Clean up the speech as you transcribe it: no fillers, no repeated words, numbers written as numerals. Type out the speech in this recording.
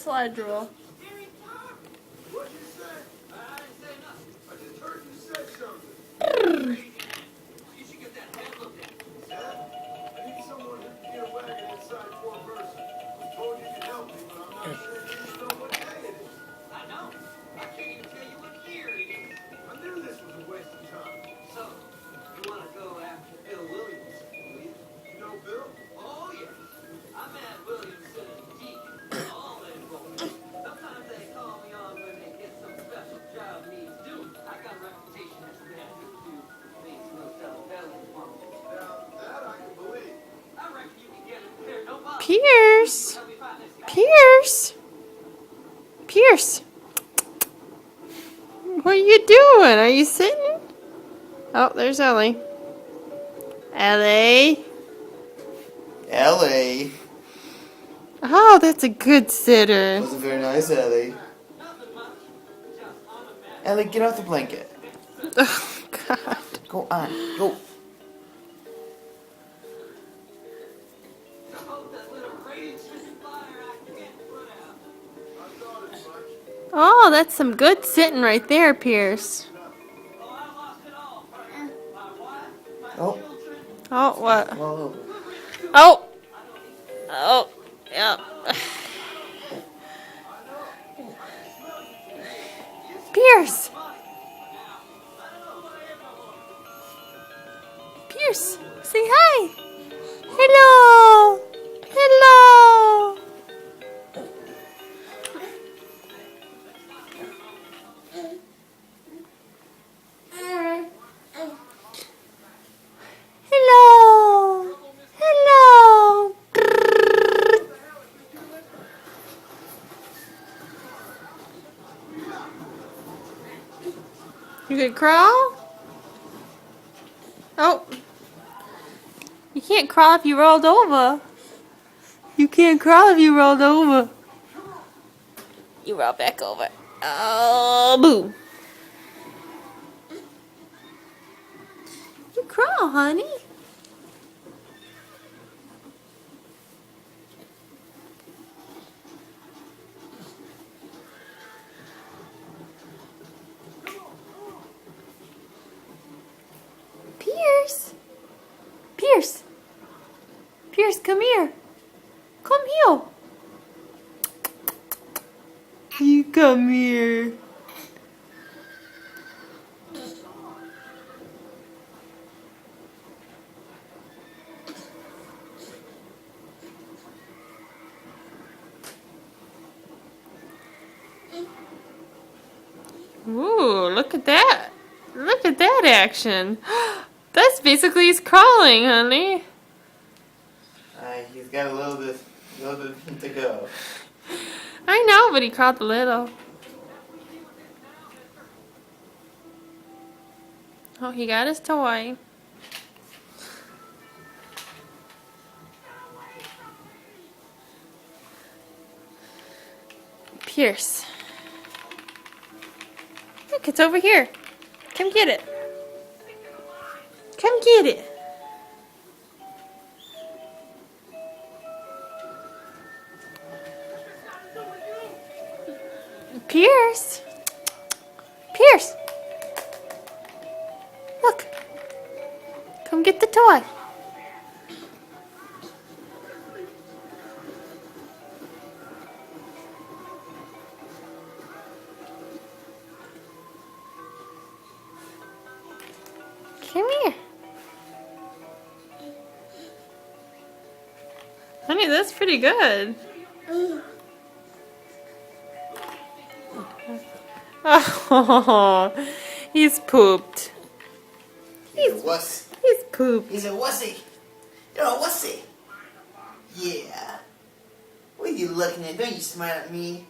slide rule. What'd you say? I didn't say nothing. I just heard you say something. You should get that head looked at. Dad, I need someone who can get a wagon inside poor person. I was told you could help me, but I'm not sure you even know what day it is. I know. I can't even tell you what year it is. I knew this was a waste of time. So, you want to go after Bill Williamson, do you? You know Bill? Oh, yeah. I met Williamson and Deacon. All they both. Sometimes they call me on when they get some special job needs doing. I got a reputation as a man who makes no double belly. Now, that I can believe. I reckon you can get it there, no problem. Pierce! Pierce! Pierce! What are you doing? Are you sitting? Oh, there's Ellie. Ellie! Ellie. Oh, that's a good sitter. Wasn't very nice, Ellie. Ellie, get off the blanket. Oh, God. Go on. Go. Oh, that's some good sitting right there, Pierce. Oh. Oh, what? Whoa. Oh! Oh, yeah. Pierce! Pierce, say hi! Hello! Hello! Hello! Hello! You could crawl? Oh. You can't crawl if you rolled over. You can't crawl if you rolled over. You roll back over. Oh, boo. You crawl, honey. Pierce. Pierce. Pierce, come here. Come here. You come here. Ooh, look at that. Look at that action. That's basically he's crawling, honey. He's got a little bit to go. I know, but he crawled a little. Oh, he got his toy. Pierce. Look, it's over here. Come get it. Come get it. Pierce. Pierce. Look. Come get the toy. Come here. Honey, that's pretty good. Oh, he's pooped. He's a wuss. He's pooped. He's a wussy. You're a wussy. Yeah. What are you looking at? Don't you smile at me.